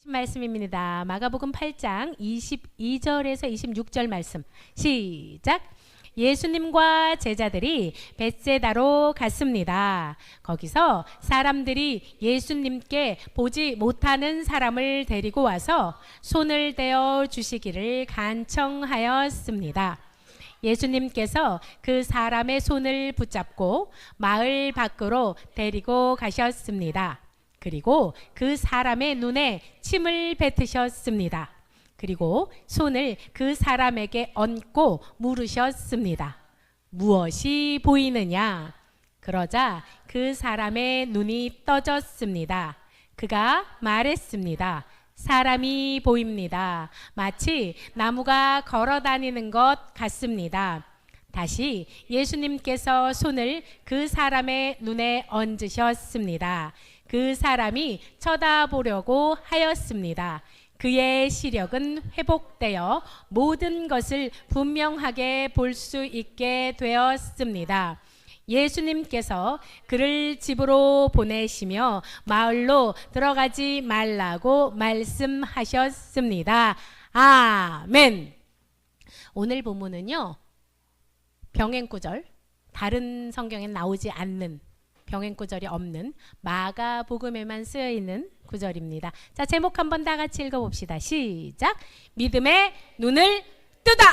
말씀입니다. 마가복음 8장 22절에서 26절 말씀 시작. 예수님과 제자들이 벳세다로 갔습니다. 거기서 사람들이 예수님께 보지 못하는 사람을 데리고 와서 손을 대어 주시기를 간청하였습니다. 예수님께서 그 사람의 손을 붙잡고 마을 밖으로 데리고 가셨습니다. 그리고 그 사람의 눈에 침을 뱉으셨습니다. 그리고 손을 그 사람에게 얹고 물으셨습니다. 무엇이 보이느냐? 그러자 그 사람의 눈이 떠졌습니다. 그가 말했습니다. 사람이 보입니다. 마치 나무가 걸어 다니는 것 같습니다. 다시 예수님께서 손을 그 사람의 눈에 얹으셨습니다. 그 사람이 쳐다보려고 하였습니다. 그의 시력은 회복되어 모든 것을 분명하게 볼 수 있게 되었습니다. 예수님께서 그를 집으로 보내시며 마을로 들어가지 말라고 말씀하셨습니다. 아멘. 오늘 본문은요, 병행구절, 다른 성경엔 나오지 않는, 병행구절이 없는 마가복음에만 쓰여 있는 구절입니다. 자, 제목 한번 다 같이 읽어봅시다. 시작. 믿음의 눈을 뜨다.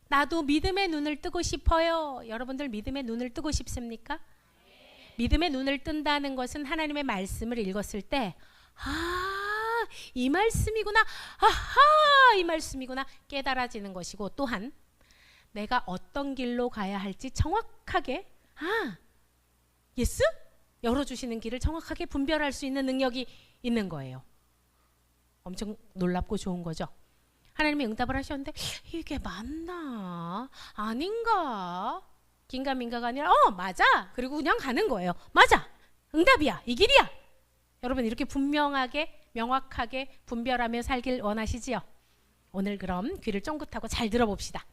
나도 믿음의 눈을 뜨고 싶어요. 여러분들 믿음의 눈을 뜨고 싶습니까? 믿음의 눈을 뜬다는 것은 하나님의 말씀을 읽었을 때, 이 말씀이구나, 이 말씀이구나 깨달아지는 것이고, 또한 내가 어떤 길로 가야 할지 정확하게 예스? 열어주시는 길을 정확하게 분별할 수 있는 능력이 있는 거예요. 엄청 놀랍고 좋은 거죠. 하나님이 응답을 하셨는데 이게 맞나? 아닌가? 긴가민가가 아니라 맞아! 그리고 그냥 가는 거예요. 맞아! 응답이야! 이 길이야! 여러분 이렇게 분명하게 명확하게 분별하며 살길 원하시지요? 오늘 그럼 귀를 쫑긋하고 잘 들어봅시다.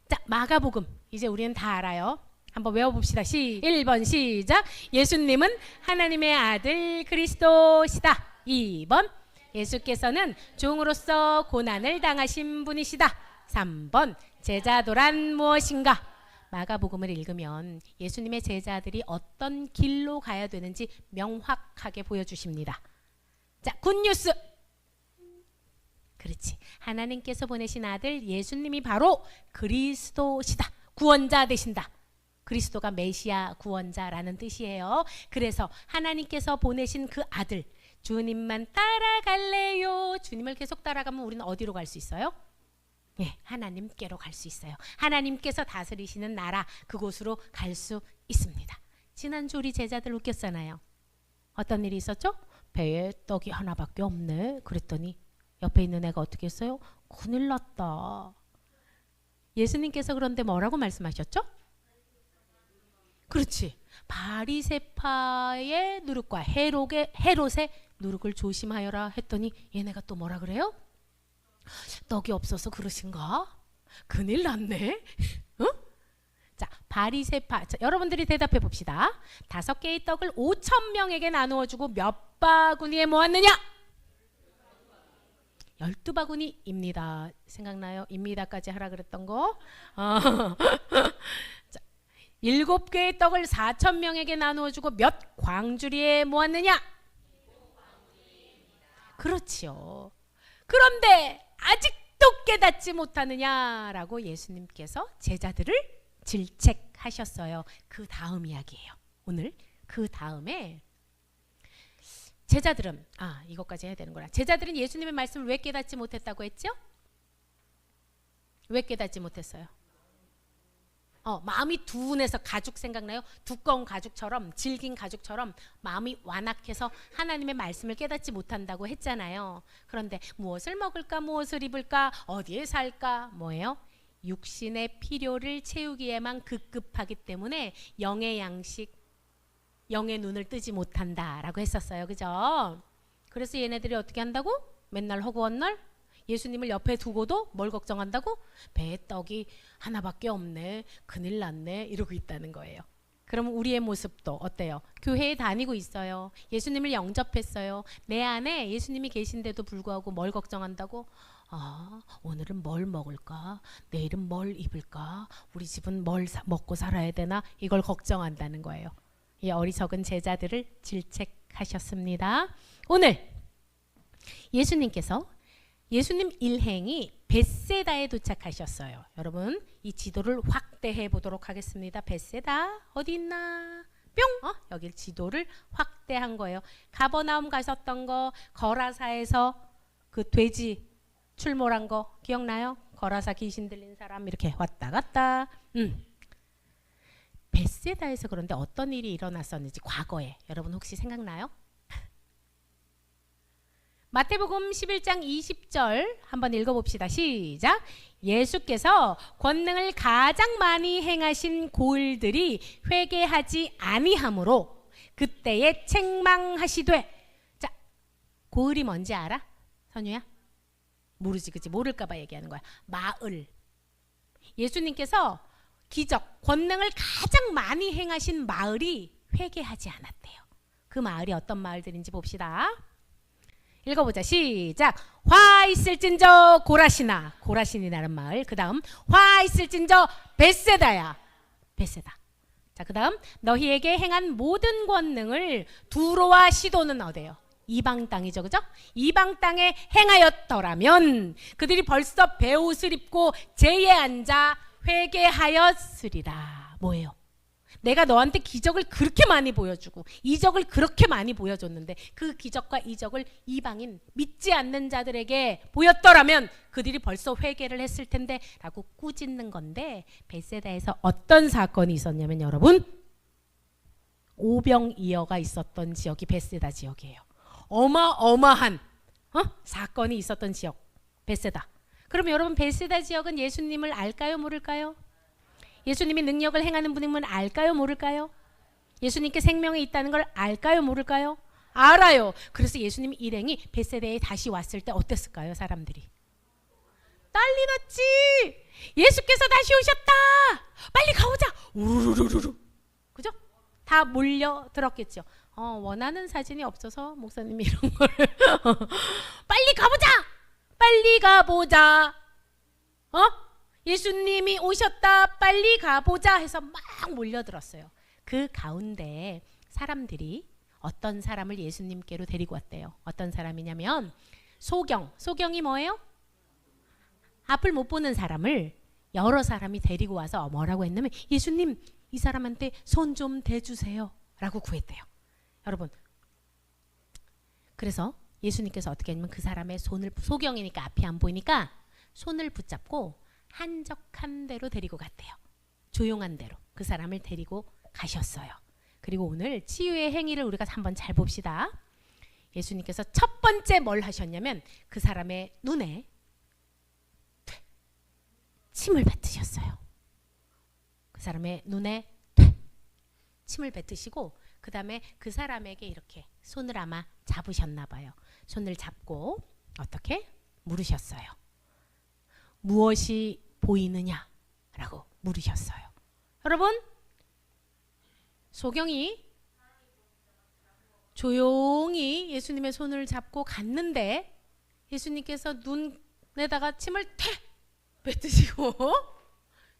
자, 마가복음 이제 우리는 다 알아요. 한번 외워봅시다. 1번 시작. 예수님은 하나님의 아들 그리스도시다. 2번 예수께서는 종으로서 고난을 당하신 분이시다. 3번 제자도란 무엇인가? 마가복음을 읽으면 예수님의 제자들이 어떤 길로 가야 되는지 명확하게 보여주십니다. 자, 굿뉴스. 그렇지. 하나님께서 보내신 아들 예수님이 바로 그리스도시다. 구원자 되신다. 그리스도가 메시아 구원자라는 뜻이에요. 그래서 하나님께서 보내신 그 아들 주님만 따라갈래요. 주님을 계속 따라가면 우리는 어디로 갈 수 있어요? 예, 하나님께로 갈 수 있어요. 하나님께서 다스리시는 나라 그곳으로 갈 수 있습니다. 지난주 우리 제자들 웃겼잖아요. 어떤 일이 있었죠? 배에 떡이 하나밖에 없네. 그랬더니 옆에 있는 애가 어떻게 했어요? 큰일 났다. 예수님께서 그런데 뭐라고 말씀하셨죠? 그렇지. 바리새파의 누룩과 헤롯의 누룩을 조심하여라 했더니 얘네가 또 뭐라 그래요? 떡이 없어서 그러신가? 큰일 났네. 어? 자, 바리새파. 자, 여러분들이 대답해 봅시다. 5개의 떡을 5,000명에게 나누어 주고 몇 바구니에 모았느냐? 12바구니입니다. 생각나요? 입니다까지 하라 그랬던 거. 자, 7개의 떡을 4,000명에게 나누어 주고 몇 광주리에 모았느냐? 그렇지요. 그런데 아직도 깨닫지 못하느냐라고 예수님께서 제자들을 질책하셨어요. 그 다음 이야기예요. 오늘 그 다음에 제자들은 이것까지 해야 되는구나. 제자들은 예수님의 말씀을 왜 깨닫지 못했다고 했죠? 왜 깨닫지 못했어요? 마음이 둔해서. 가죽 생각나요? 두꺼운 가죽처럼, 질긴 가죽처럼 마음이 완악해서 하나님의 말씀을 깨닫지 못한다고 했잖아요. 그런데 무엇을 먹을까, 무엇을 입을까, 어디에 살까, 뭐예요? 육신의 필요를 채우기에만 급급하기 때문에 영의 양식, 영의 눈을 뜨지 못한다라고 했었어요. 그죠? 그래서 얘네들이 어떻게 한다고? 맨날 허구한 날 예수님을 옆에 두고도 뭘 걱정한다고? 배에 떡이 하나밖에 없네. 큰일 났네. 이러고 있다는 거예요. 그럼 우리의 모습도 어때요? 교회에 다니고 있어요. 예수님을 영접했어요. 내 안에 예수님이 계신데도 불구하고 뭘 걱정한다고? 아, 오늘은 뭘 먹을까? 내일은 뭘 입을까? 우리 집은 뭘 먹고 살아야 되나? 이걸 걱정한다는 거예요. 이 어리석은 제자들을 질책하셨습니다. 오늘 예수님께서 예수님 일행이 벳세다에 도착하셨어요. 여러분 이 지도를 확대해 보도록 하겠습니다. 벳세다 어디 있나? 뿅! 여기 지도를 확대한 거예요. 가버나움 가셨던 거, 거라사에서 그 돼지 출몰한 거 기억나요? 거라사 귀신 들린 사람 이렇게 왔다 갔다. 벳세다에서 그런데 어떤 일이 일어났었는지 과거에 여러분 혹시 생각나요? 마태복음 11장 20절 한번 읽어봅시다. 시작. 예수께서 권능을 가장 많이 행하신 고을들이 회개하지 아니하므로 그때에 책망하시되. 자, 고을이 뭔지 알아? 선유야? 모르지, 그치? 모를까봐 얘기하는 거야. 마을. 예수님께서 기적, 권능을 가장 많이 행하신 마을이 회개하지 않았대요. 그 마을이 어떤 마을들인지 봅시다. 읽어보자. 시작. 화 있을진저 고라시나. 고라신이라는 마을. 그 다음 화 있을진저 벳세다야. 벳세다. 자, 그 다음 너희에게 행한 모든 권능을 두로와 시도는 어디예요? 이방 땅이죠, 그죠? 이방 땅에 행하였더라면 그들이 벌써 베옷을 입고 제에 앉아 회개하였으리라. 뭐예요? 내가 너한테 기적을 그렇게 많이 보여주고 이적을 그렇게 많이 보여줬는데 그 기적과 이적을 이방인 믿지 않는 자들에게 보였더라면 그들이 벌써 회개를 했을 텐데 라고 꾸짖는 건데, 벳세다에서 어떤 사건이 있었냐면 여러분, 오병이어가 있었던 지역이 벳세다 지역이에요. 어마어마한 사건이 있었던 지역 벳세다. 그럼 여러분 벳세다 지역은 예수님을 알까요 모를까요? 예수님이 능력을 행하는 분임을 알까요 모를까요? 예수님께 생명이 있다는 걸 알까요 모를까요? 알아요. 그래서 예수님 일행이 벳세다에 다시 왔을 때 어땠을까요? 사람들이 난리 났지. 예수께서 다시 오셨다. 빨리 가보자. 우르르르르. 그죠? 다 몰려들었겠죠. 원하는 사진이 없어서 목사님이 이런 걸 빨리 가보자. 빨리 가보자. 예수님이 오셨다. 빨리 가보자 해서 막 몰려들었어요. 그 가운데 사람들이 어떤 사람을 예수님께로 데리고 왔대요. 어떤 사람이냐면 소경이 뭐예요? 앞을 못 보는 사람을 여러 사람이 데리고 와서 뭐라고 했냐면 예수님 이 사람한테 손 좀 대주세요 라고 구했대요. 여러분, 그래서 예수님께서 어떻게 했냐면 그 사람의 손을, 소경이니까 앞이 안 보이니까 손을 붙잡고 한적한 데로 데리고 갔대요. 조용한 데로 그 사람을 데리고 가셨어요. 그리고 오늘 치유의 행위를 우리가 한번 잘 봅시다. 예수님께서 첫 번째 뭘 하셨냐면 그 사람의 눈에 침을 뱉으셨어요. 그 사람의 눈에 침을 뱉으시고 그 다음에 그 사람에게 이렇게 손을 아마 잡으셨나 봐요. 손을 잡고 어떻게 물으셨어요. 무엇이 보이느냐? 라고 물으셨어요. 여러분, 소경이 조용히 예수님의 손을 잡고 갔는데 예수님께서 눈에다가 침을 뱉으시고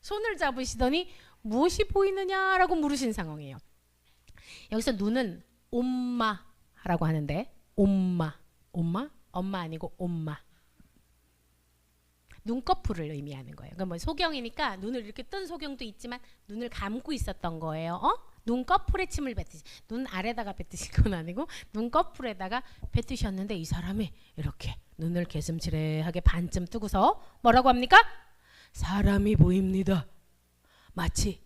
손을 잡으시더니 무엇이 보이느냐라고 물으신 상황이에요. 여기서 눈은 옴마라고 하는데 엄마 아니고 엄마. 눈꺼풀을 의미하는 거예요. 그러니까 뭐 소경이니까 눈을 이렇게 뜬 소경도 있지만 눈을 감고 있었던 거예요. 눈꺼풀에 침을 뱉으시. 눈 아래다가 뱉으신 건 아니고 눈꺼풀에다가 뱉으셨는데 이 사람이 이렇게 눈을 개슴츠레하게 반쯤 뜨고서 뭐라고 합니까? 사람이 보입니다. 마치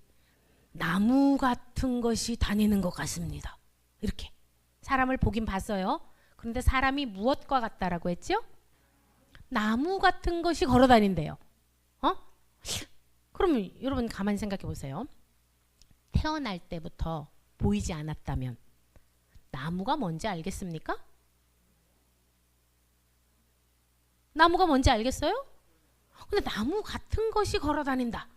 나무 같은 것이 다니는 것 같습니다. 이렇게 사람을 보긴 봤어요. 그런데 사람이 무엇과 같다라고 했죠? 나무 같은 것이 걸어 다닌대요. 그럼 여러분 가만히 생각해 보세요. 태어날 때부터 보이지 않았다면 나무가 뭔지 알겠습니까? 나무가 뭔지 알겠어요? 근데 나무 같은 것이 걸어 다닌다.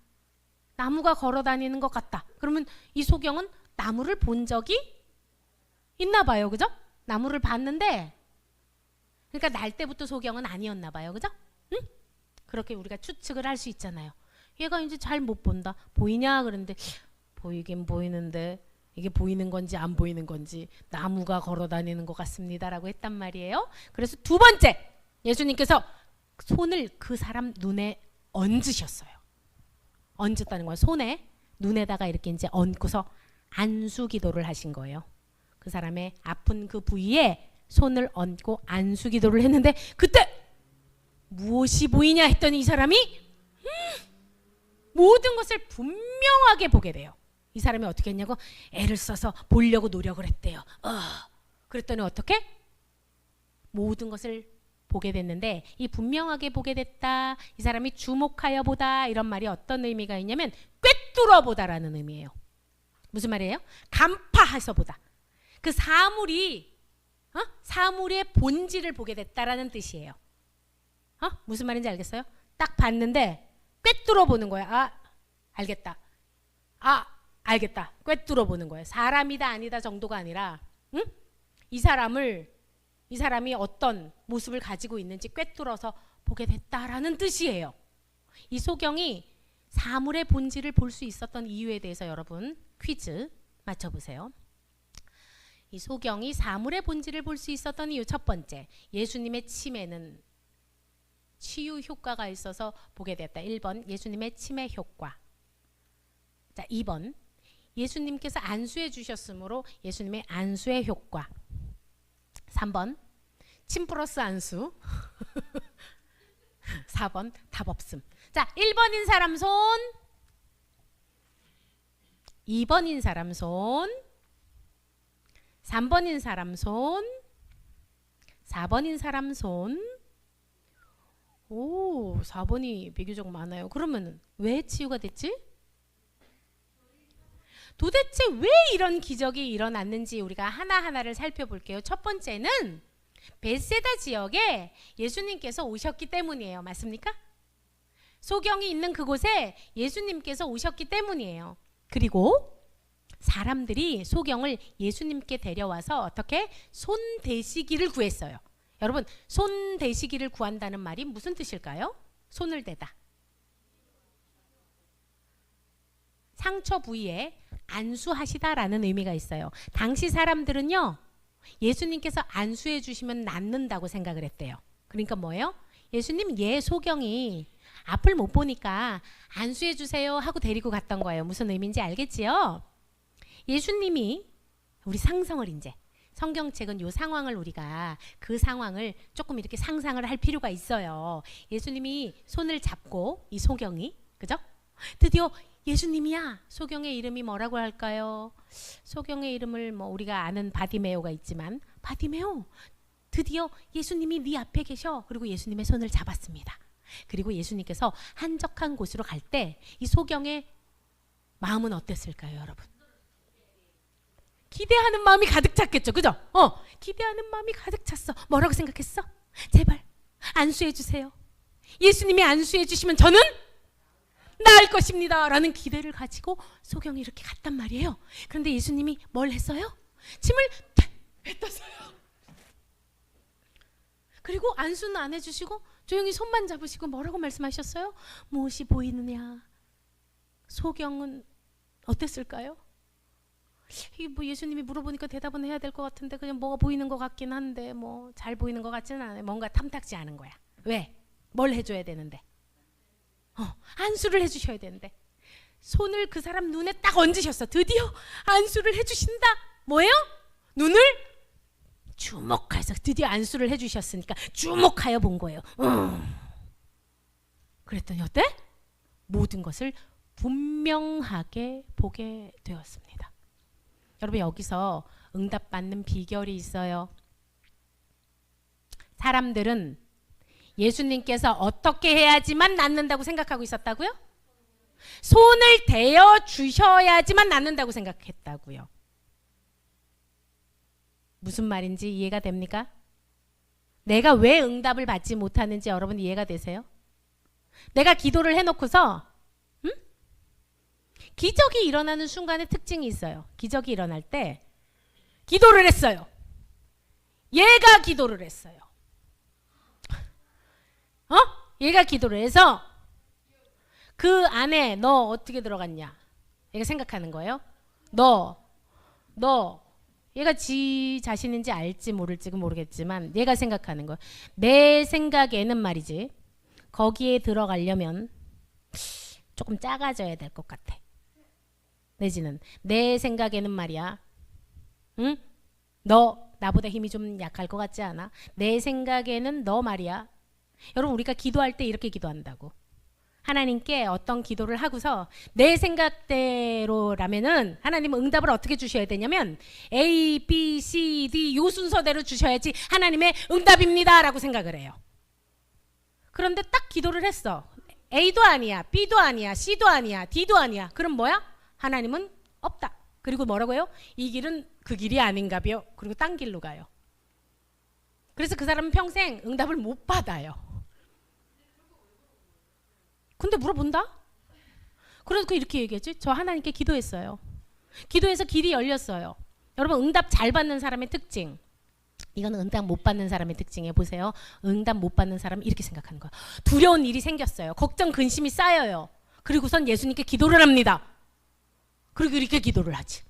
나무가 걸어 다니는 것 같다. 그러면 이 소경은 나무를 본 적이 있나 봐요. 그죠? 나무를 봤는데 그러니까 날 때부터 소경은 아니었나 봐요. 그죠? 응? 그렇게 우리가 추측을 할 수 있잖아요. 얘가 이제 잘 못 본다. 보이냐? 그런데 보이긴 보이는데 이게 보이는 건지 안 보이는 건지 나무가 걸어 다니는 것 같습니다 라고 했단 말이에요. 그래서 두 번째 예수님께서 손을 그 사람 눈에 얹으셨어요. 얹었다는 건 손에 눈에다가 이렇게 이제 얹고서 안수 기도를 하신 거예요. 그 사람의 아픈 그 부위에 손을 얹고 안수 기도를 했는데 그때 무엇이 보이냐 했더니 이 사람이 모든 것을 분명하게 보게 돼요. 이 사람이 어떻게 했냐고 애를 써서 보려고 노력을 했대요. 그랬더니 어떻게? 모든 것을 보게 됐는데 이 분명하게 보게 됐다. 이 사람이 주목하여 보다 이런 말이 어떤 의미가 있냐면 꿰뚫어 보다라는 의미예요. 무슨 말이에요? 간파해서 보다. 그 사물이 사물의 본질을 보게 됐다라는 뜻이에요. 무슨 말인지 알겠어요? 딱 봤는데 꿰뚫어 보는 거야. 알겠다. 알겠다. 꿰뚫어 보는 거예요. 사람이다 아니다 정도가 아니라 이 사람이 어떤 모습을 가지고 있는지 꿰뚫어서 보게 됐다라는 뜻이에요. 이 소경이 사물의 본질을 볼 수 있었던 이유에 대해서 여러분 퀴즈 맞춰보세요. 이 소경이 사물의 본질을 볼 수 있었던 이유 첫 번째, 예수님의 침에는 치유 효과가 있어서 보게 됐다. 1번 예수님의 침의 효과. 자, 2번 예수님께서 안수해 주셨으므로 예수님의 안수의 효과. 3번 침 플러스 안수. 4번 답 없음. 자, 1번인 사람 손, 2번인 사람 손, 3번인 사람 손, 4번인 사람 손. 오, 4번이 비교적 많아요. 그러면 왜 치유가 됐지? 도대체 왜 이런 기적이 일어났는지 우리가 하나하나를 살펴볼게요. 첫 번째는 벳세다 지역에 예수님께서 오셨기 때문이에요. 맞습니까? 소경이 있는 그곳에 예수님께서 오셨기 때문이에요. 그리고 사람들이 소경을 예수님께 데려와서 어떻게 손 대시기를 구했어요. 여러분, 손 대시기를 구한다는 말이 무슨 뜻일까요? 손을 대다. 상처 부위에 안수하시다라는 의미가 있어요. 당시 사람들은요, 예수님께서 안수해 주시면 낫는다고 생각을 했대요. 그러니까 뭐예요? 예수님, 소경이 앞을 못 보니까 안수해 주세요 하고 데리고 갔던 거예요. 무슨 의미인지 알겠지요? 예수님이 우리 상상을 이제 성경책은 이 상황을 우리가 그 상황을 조금 이렇게 상상을 할 필요가 있어요. 예수님이 손을 잡고 이 소경이, 그죠? 드디어 예수님이야. 소경의 이름이 뭐라고 할까요? 소경의 이름을 뭐 우리가 아는 바디메오가 있지만, 바디메오, 드디어 예수님이 네 앞에 계셔. 그리고 예수님의 손을 잡았습니다. 그리고 예수님께서 한적한 곳으로 갈 때 이 소경의 마음은 어땠을까요, 여러분? 기대하는 마음이 가득 찼겠죠, 그죠? 기대하는 마음이 가득 찼어. 뭐라고 생각했어? 제발 안수해 주세요. 예수님이 안수해 주시면 저는 나을 것입니다 라는 기대를 가지고 소경이 이렇게 갔단 말이에요. 그런데 예수님이 뭘 했어요? 침을 뱉었어요. 그리고 안수는 안 해주시고 조용히 손만 잡으시고 뭐라고 말씀하셨어요? 무엇이 보이느냐? 소경은 어땠을까요? 이게 뭐 예수님이 물어보니까 대답은 해야 될 것 같은데 그냥 뭐가 보이는 것 같긴 한데 뭐 잘 보이는 것 같지는 않아요. 뭔가 탐탁지 않은 거야. 왜? 뭘 해줘야 되는데? 안수를 해주셔야 되는데 손을 그 사람 눈에 딱 얹으셨어. 드디어 안수를 해주신다. 뭐예요? 눈을 주목해서 드디어 안수를 해주셨으니까 주목하여 본 거예요. 그랬더니 어때? 모든 것을 분명하게 보게 되었습니다. 여러분, 여기서 응답받는 비결이 있어요. 사람들은 예수님께서 어떻게 해야지만 낫는다고 생각하고 있었다고요? 손을 대어 주셔야지만 낫는다고 생각했다고요. 무슨 말인지 이해가 됩니까? 내가 왜 응답을 받지 못하는지 여러분 이해가 되세요? 내가 기도를 해놓고서 기적이 일어나는 순간에 특징이 있어요. 기적이 일어날 때 기도를 했어요. 얘가 기도를 했어요. 얘가 기도를 해서 그 안에 너 어떻게 들어갔냐? 얘가 생각하는 거예요. 너 얘가 지 자신인지 알지 모를지는 모르겠지만 얘가 생각하는 거예요. 내 생각에는 말이지 거기에 들어가려면 조금 작아져야 될 것 같아. 내지는 내 생각에는 말이야. 응? 너 나보다 힘이 좀 약할 것 같지 않아? 내 생각에는 너 말이야. 여러분 우리가 기도할 때 이렇게 기도한다고. 하나님께 어떤 기도를 하고서 내 생각대로라면은 하나님은 응답을 어떻게 주셔야 되냐면 A, B, C, D 요 순서대로 주셔야지 하나님의 응답입니다 라고 생각을 해요. 그런데 딱 기도를 했어. A도 아니야, B도 아니야, C도 아니야, D도 아니야. 그럼 뭐야? 하나님은 없다. 그리고 뭐라고 해요? 이 길은 그 길이 아닌가벼. 그리고 딴 길로 가요. 그래서 그 사람은 평생 응답을 못 받아요. 근데 물어본다? 그래서 이렇게 얘기했지. 저 하나님께 기도했어요. 기도해서 길이 열렸어요. 여러분 응답 잘 받는 사람의 특징. 이건 응답 못 받는 사람의 특징이에요. 보세요. 응답 못 받는 사람은 이렇게 생각하는 거야. 두려운 일이 생겼어요. 걱정 근심이 쌓여요. 그리고선 예수님께 기도를 합니다. 그리고 이렇게 기도를 하지.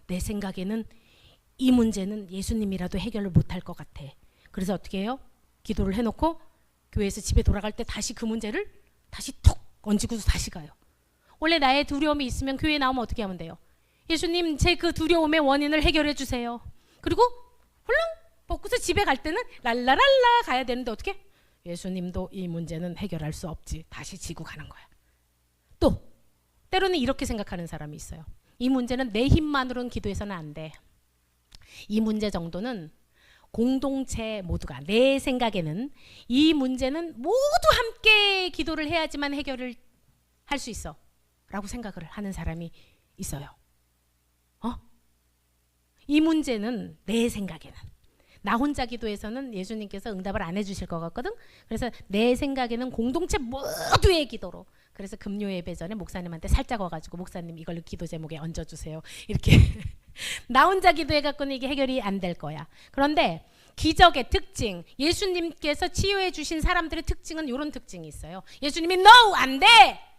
내 생각에는 이 문제는 예수님이라도 해결을 못할 것 같아. 그래서 어떻게 해요? 기도를 해놓고 교회에서 집에 돌아갈 때 다시 그 문제를 다시 톡 얹고서 다시 가요. 원래 나의 두려움이 있으면 교회에 나오면 어떻게 하면 돼요? 예수님 제 그 두려움의 원인을 해결해 주세요. 그리고 훌렁 벗고서 집에 갈 때는 랄라랄라 가야 되는데 어떻게? 예수님도 이 문제는 해결할 수 없지. 다시 지고 가는 거야. 또 때로는 이렇게 생각하는 사람이 있어요. 이 문제는 내 힘만으로는 기도해서는 안 돼. 이 문제 정도는 공동체 모두가 내 생각에는 이 문제는 모두 함께 기도를 해야지만 해결을 할 수 있어 라고 생각을 하는 사람이 있어요. 이 문제는 내 생각에는 나 혼자 기도해서는 예수님께서 응답을 안 해주실 것 같거든. 그래서 내 생각에는 공동체 모두의 기도로. 그래서 금요 예배 전에 목사님한테 살짝 와가지고 목사님 이걸로 기도 제목에 얹어주세요. 이렇게 나 혼자 기도해갖고는 이게 해결이 안 될 거야. 그런데 기적의 특징, 예수님께서 치유해 주신 사람들의 특징은 이런 특징이 있어요. 예수님이 No! 안 돼!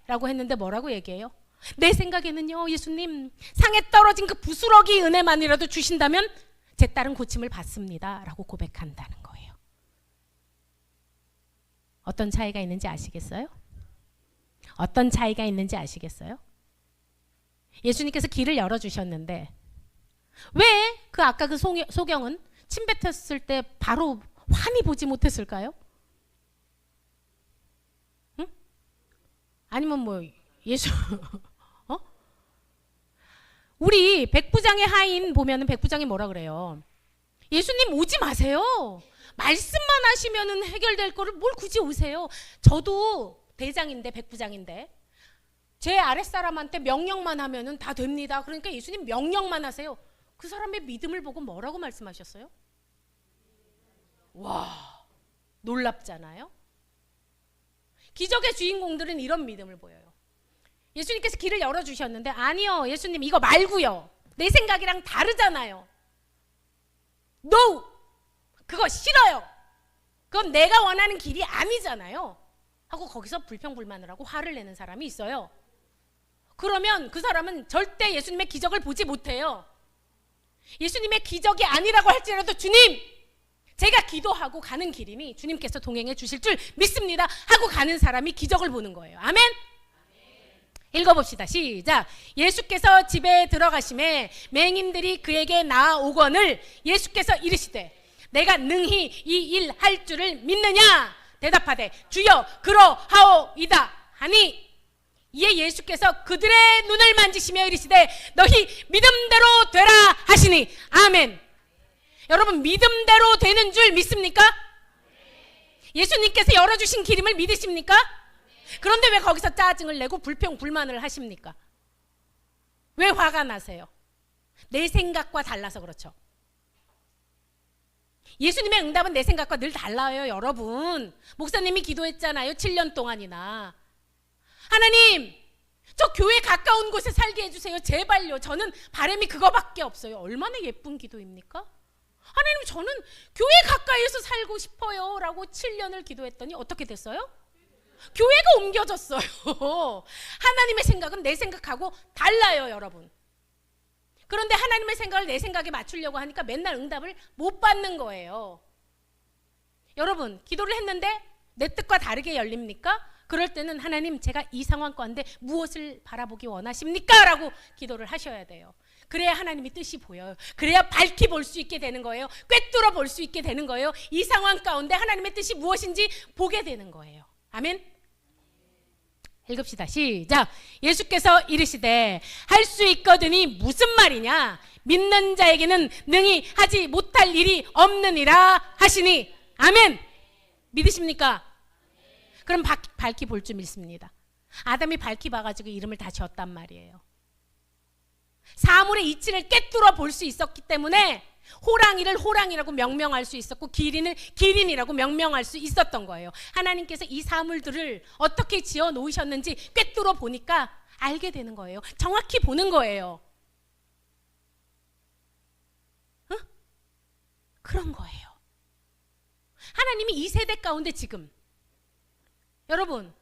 라고 했는데 뭐라고 얘기해요? 내 생각에는요, 예수님 상에 떨어진 그 부스러기 은혜만이라도 주신다면 제 딸은 고침을 받습니다 라고 고백한다는 거예요. 어떤 차이가 있는지 아시겠어요? 어떤 차이가 있는지 아시겠어요? 예수님께서 길을 열어주셨는데 왜 그 아까 그 소경은 침 뱉었을 때 바로 환히 보지 못했을까요? 응? 아니면 뭐 예수 우리 백부장의 하인 보면은 백부장이 뭐라 그래요? 예수님 오지 마세요. 말씀만 하시면은 해결될 거를 뭘 굳이 오세요? 저도 대장인데 백부장인데 제 아랫사람한테 명령만 하면은 다 됩니다. 그러니까 예수님 명령만 하세요. 그 사람의 믿음을 보고 뭐라고 말씀하셨어요? 와, 놀랍잖아요. 기적의 주인공들은 이런 믿음을 보여요. 예수님께서 길을 열어주셨는데 아니요 예수님 이거 말고요. 내 생각이랑 다르잖아요. No! 그거 싫어요. 그건 내가 원하는 길이 아니잖아요. 하고 거기서 불평불만을 하고 화를 내는 사람이 있어요. 그러면 그 사람은 절대 예수님의 기적을 보지 못해요. 예수님의 기적이 아니라고 할지라도 주님 제가 기도하고 가는 길이니 주님께서 동행해 주실 줄 믿습니다 하고 가는 사람이 기적을 보는 거예요. 아멘? 읽어봅시다. 시작. 예수께서 집에 들어가심에 맹인들이 그에게 나아오거늘 예수께서 이르시되 내가 능히 이 일 할 줄을 믿느냐 대답하되 주여 그러하오이다 하니 이에 예수께서 그들의 눈을 만지시며 이르시되 너희 믿음대로 되라 하시니 아멘. 여러분 믿음대로 되는 줄 믿습니까? 예수님께서 열어주신 길임을 믿으십니까? 그런데 왜 거기서 짜증을 내고 불평불만을 하십니까? 왜 화가 나세요? 내 생각과 달라서 그렇죠. 예수님의 응답은 내 생각과 늘 달라요. 여러분 목사님이 기도했잖아요. 7년 동안이나 하나님 저 교회 가까운 곳에 살게 해주세요. 제발요. 저는 바람이 그거밖에 없어요. 얼마나 예쁜 기도입니까? 하나님, 저는 교회 가까이에서 살고 싶어요 라고 7년을 기도했더니 어떻게 됐어요? 교회가 옮겨졌어요. 하나님의 생각은 내 생각하고 달라요, 여러분. 그런데 하나님의 생각을 내 생각에 맞추려고 하니까 맨날 응답을 못 받는 거예요. 여러분, 기도를 했는데 내 뜻과 다르게 열립니까? 그럴 때는 하나님, 제가 이 상황 가운데 무엇을 바라보기 원하십니까? 라고 기도를 하셔야 돼요. 그래야 하나님이 뜻이 보여요. 그래야 밝히 볼 수 있게 되는 거예요. 꿰뚫어 볼 수 있게 되는 거예요. 이 상황 가운데 하나님의 뜻이 무엇인지 보게 되는 거예요. 아멘. 읽읍시다. 시작. 예수께서 이르시되 할 수 있거든이 무슨 말이냐? 믿는 자에게는 능히 하지 못할 일이 없느니라 하시니. 아멘. 믿으십니까? 그럼 밝히 볼 줄 믿습니다. 아담이 밝히 봐가지고 이름을 다 지었단 말이에요. 사물의 이치를 꿰뚫어 볼 수 있었기 때문에 호랑이를 호랑이라고 명명할 수 있었고 기린을 기린이라고 명명할 수 있었던 거예요. 하나님께서 이 사물들을 어떻게 지어 놓으셨는지 꿰뚫어 보니까 알게 되는 거예요. 정확히 보는 거예요. 응? 그런 거예요. 하나님이 이 세대 가운데 지금 여러분,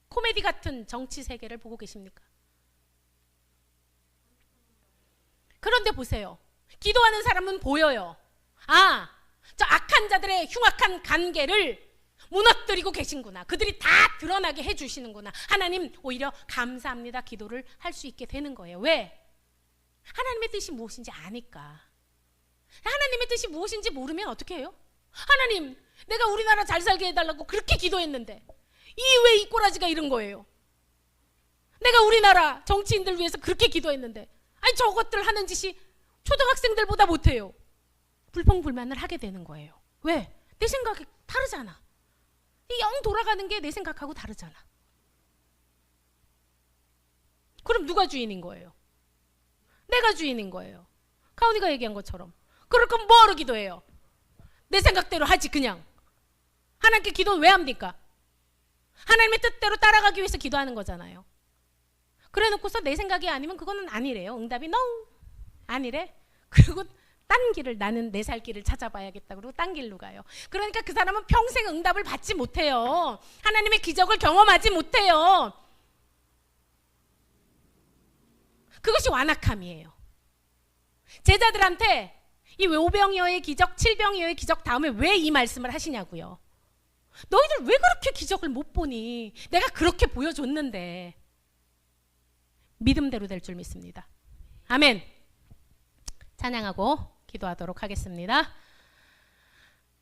코미디 같은 정치 세계를 보고 계십니까? 그런데 보세요. 기도하는 사람은 보여요. 아, 저 악한 자들의 흉악한 관계를 무너뜨리고 계신구나. 그들이 다 드러나게 해주시는구나. 하나님, 오히려 감사합니다 기도를 할 수 있게 되는 거예요. 왜? 하나님의 뜻이 무엇인지 아니까. 하나님의 뜻이 무엇인지 모르면 어떻게 해요? 하나님, 내가 우리나라 잘 살게 해달라고 그렇게 기도했는데 왜 이 꼬라지가 이런 거예요? 내가 우리나라 정치인들 위해서 그렇게 기도했는데 아니 저것들 하는 짓이 초등학생들보다 못해요. 불평불만을 하게 되는 거예요. 왜? 내 생각이 다르잖아. 이 영 돌아가는 게 내 생각하고 다르잖아. 그럼 누가 주인인 거예요? 내가 주인인 거예요. 가온이가 얘기한 것처럼. 그럴 거면 뭐하러 기도해요? 내 생각대로 하지 그냥. 하나님께 기도는 왜 합니까? 하나님의 뜻대로 따라가기 위해서 기도하는 거잖아요. 그래 놓고서 내 생각이 아니면 그거는 아니래요. 응답이 no, 아니래. 그리고 딴 길을, 나는 내 살 길을 찾아봐야겠다 그러고 딴 길로 가요. 그러니까 그 사람은 평생 응답을 받지 못해요. 하나님의 기적을 경험하지 못해요. 그것이 완악함이에요. 제자들한테 이 5병이어의 기적, 7병이어의 기적 다음에 왜 이 말씀을 하시냐고요. 너희들 왜 그렇게 기적을 못 보니? 내가 그렇게 보여줬는데. 믿음대로 될 줄 믿습니다. 아멘. 찬양하고 기도하도록 하겠습니다.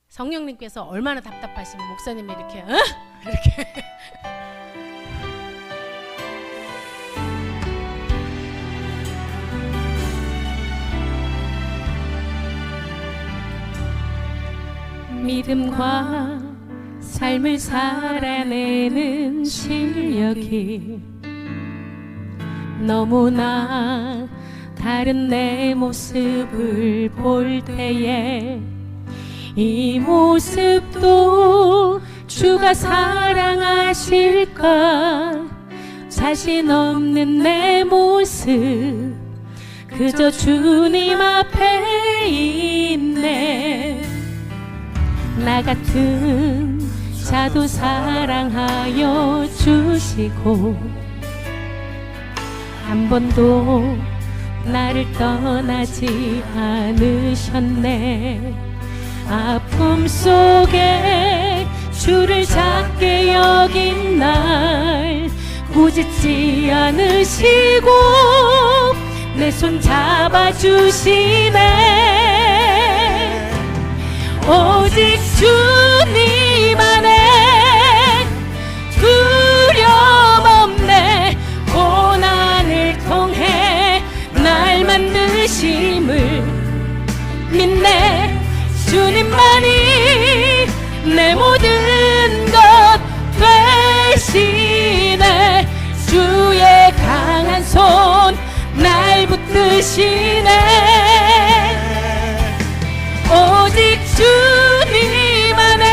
성령님께서 얼마나 답답하시면 목사님이 이렇게 이렇게 믿음과 삶을 살아내는 실력이 너무나 다른 내 모습을 볼 때에 이 모습도 주가 사랑하실까? 자신 없는 내 모습 그저 주님 앞에 있네. 나 같은 자도 사랑하여 주시고 한 번도 나를 떠나지 않으셨네. 아픔 속에 주를 작게 여긴 날 꾸짖지 않으시고 내 손 잡아주시네. 오직 주님 안에 두려움 없네. 고난을 통해 날 만드심을 믿네. 주님만이 내 모든 것 되시네. 주의 강한 손 날 붙드시네. 오직 주님 안에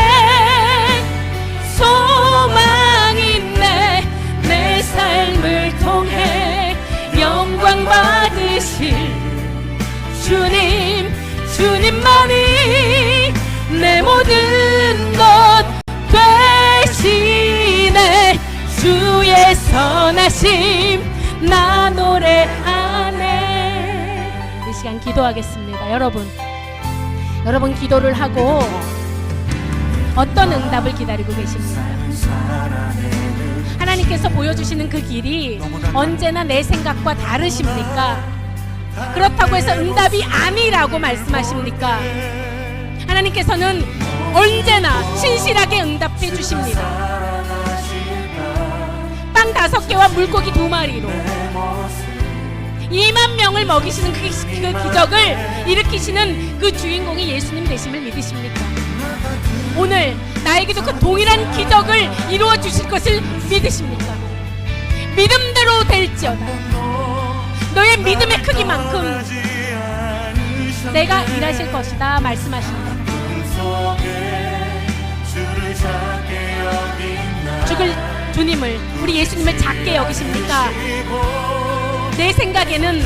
소망 있네. 내 삶을 통해 원하심 나 노래하네. 이 시간 기도하겠습니다. 여러분 기도를 하고 어떤 응답을 기다리고 계십니까? 하나님께서 보여주시는 그 길이 언제나 내 생각과 다르십니까? 그렇다고 해서 응답이 아니라고 말씀하십니까? 하나님께서는 언제나 신실하게 응답해 주십니다. 빵 5개와 물고기 2마리로 2만 명을 먹이시는 그 기적을 일으키시는 그 주인공이 예수님 되심을 믿으십니까? 오늘 나에게도 그 동일한 기적을 이루어 주실 것을 믿으십니까? 믿음대로 될지어다. 너의 믿음의 크기만큼 내가 일하실 것이다 말씀하십니다. 죽을 주님을, 우리 예수님을 작게 여기십니까? 내 생각에는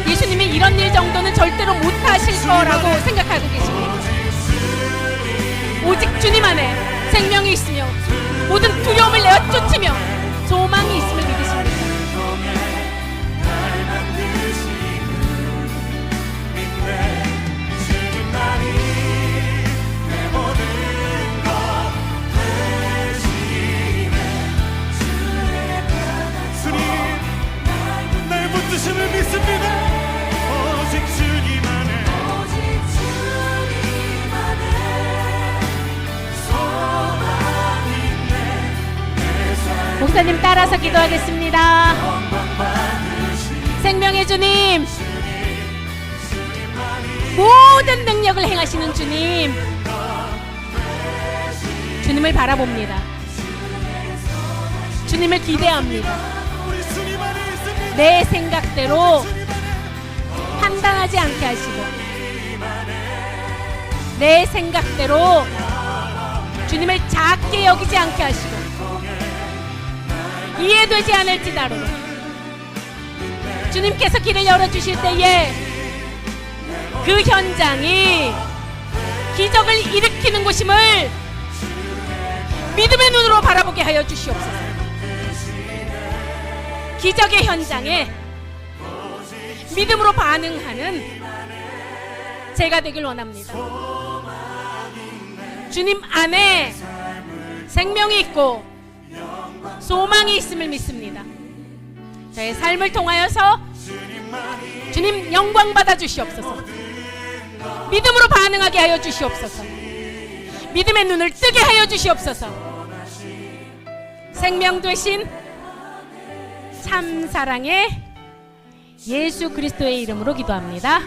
예수님이 이런 일 정도는 절대로 못하실 거라고 생각하고 계십니다. 오직 주님 안에 생명이 있으며 모든 두려움을 내어 쫓으며 소망이 있음을 믿으십니다. 주님을 믿습니다. 오직 주님 안에 소망이 있네. 목사님 따라서 기도하겠습니다. 생명의 주님, 모든 능력을 행하시는 주님, 주님을 바라봅니다. 주님을 기대합니다. 내 생각대로 판단하지 않게 하시고 내 생각대로 주님을 작게 여기지 않게 하시고 이해되지 않을지라도 주님께서 길을 열어주실 때에 그 현장이 기적을 일으키는 곳임을 믿음의 눈으로 바라보게 하여 주시옵소서. 기적의 현장에 믿음으로 반응하는 제가 되길 원합니다. 주님 안에 생명이 있고 소망이 있음을 믿습니다. 저의 삶을 통하여서 주님 영광 받아 주시옵소서. 믿음으로 반응하게 하여 주시옵소서. 믿음의 눈을 뜨게 하여 주시옵소서. 생명 되신 참 사랑의 예수 그리스도의 이름으로 기도합니다.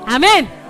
아멘.